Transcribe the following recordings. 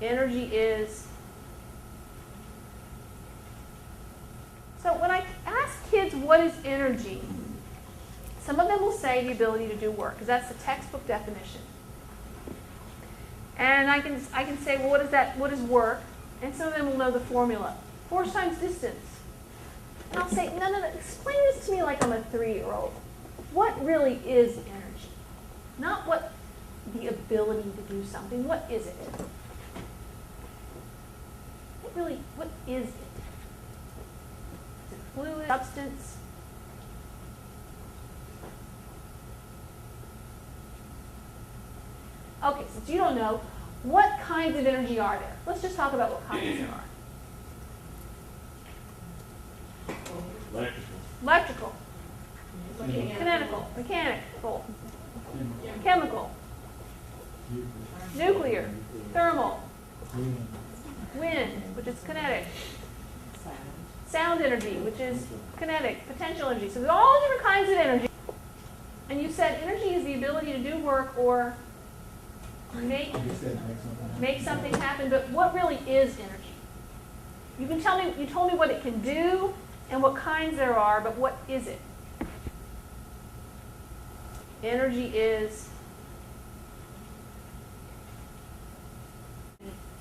Energy is... So when I ask kids what is energy, some of them will say the ability to do work, because that's the textbook definition. And I can say, well, what is that? What is work? And some of them will know the formula. Force times distance. And I'll say, no, explain this to me like I'm a 3-year-old. What really is energy? Not what the ability to do something. What is it? What is it? Is it fluid, substance? Okay, since you don't know, what kinds of energy are there? Let's just talk about what kinds there are. Electrical. Kinetical. Mechanical. Chemical. Nuclear. Thermal. Wind, which is kinetic. Sound energy, which is kinetic. Potential energy. So there's all different kinds of energy. And you said energy is the ability to do work or make something happen, but what really is energy? You told me what it can do and what kinds there are, but what is it? Energy is...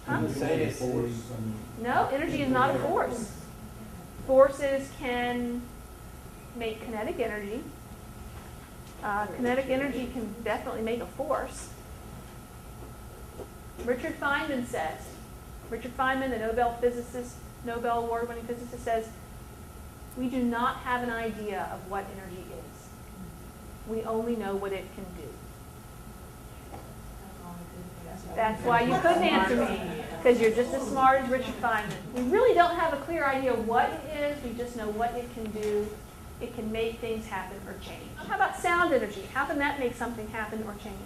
Huh? No, energy is not a force. Forces can make kinetic energy. Kinetic energy can definitely make a force. Richard Feynman, the Nobel Award-winning physicist, says, we do not have an idea of what energy is. We only know what it can do. That's why you couldn't answer me, because you're just as smart as Richard Feynman. We really don't have a clear idea of what it is. We just know what it can do. It can make things happen or change. How about sound energy? How can that make something happen or change?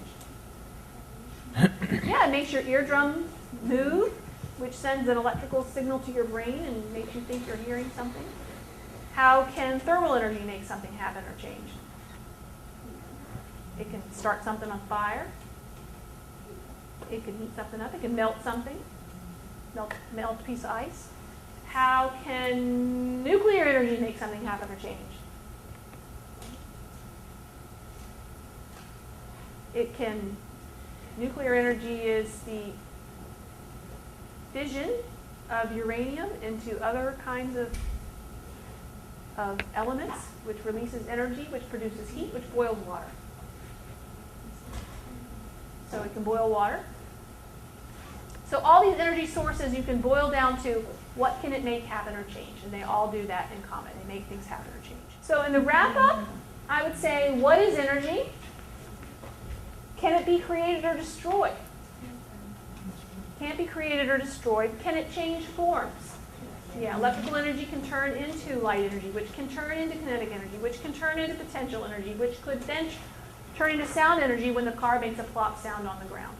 Yeah, it makes your eardrum move, which sends an electrical signal to your brain and makes you think you're hearing something. How can thermal energy make something happen or change? It can start something on fire. It can heat something up. It can melt something, melt a piece of ice. How can nuclear energy make something happen or change? Nuclear energy is the fission of uranium into other kinds of elements, which releases energy, which produces heat, which boils water. So it can boil water. So all these energy sources you can boil down to what can it make happen or change, and they all do that in common. They make things happen or change. So in the wrap-up, I would say, what is energy? Can it be created or destroyed? Can't be created or destroyed. Can it change forms? Yeah, electrical energy can turn into light energy, which can turn into kinetic energy, which can turn into potential energy, which could then turn into sound energy when the car makes a plop sound on the ground.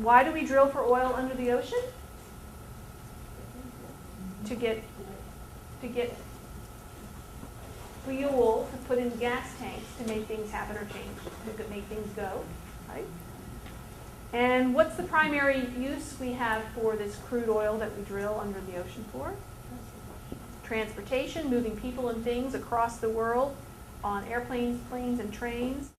Why do we drill for oil under the ocean? To get fuel to put in gas tanks to make things happen or change, to make things go, right? And what's the primary use we have for this crude oil that we drill under the ocean for? Transportation, moving people and things across the world on airplanes, planes, and trains.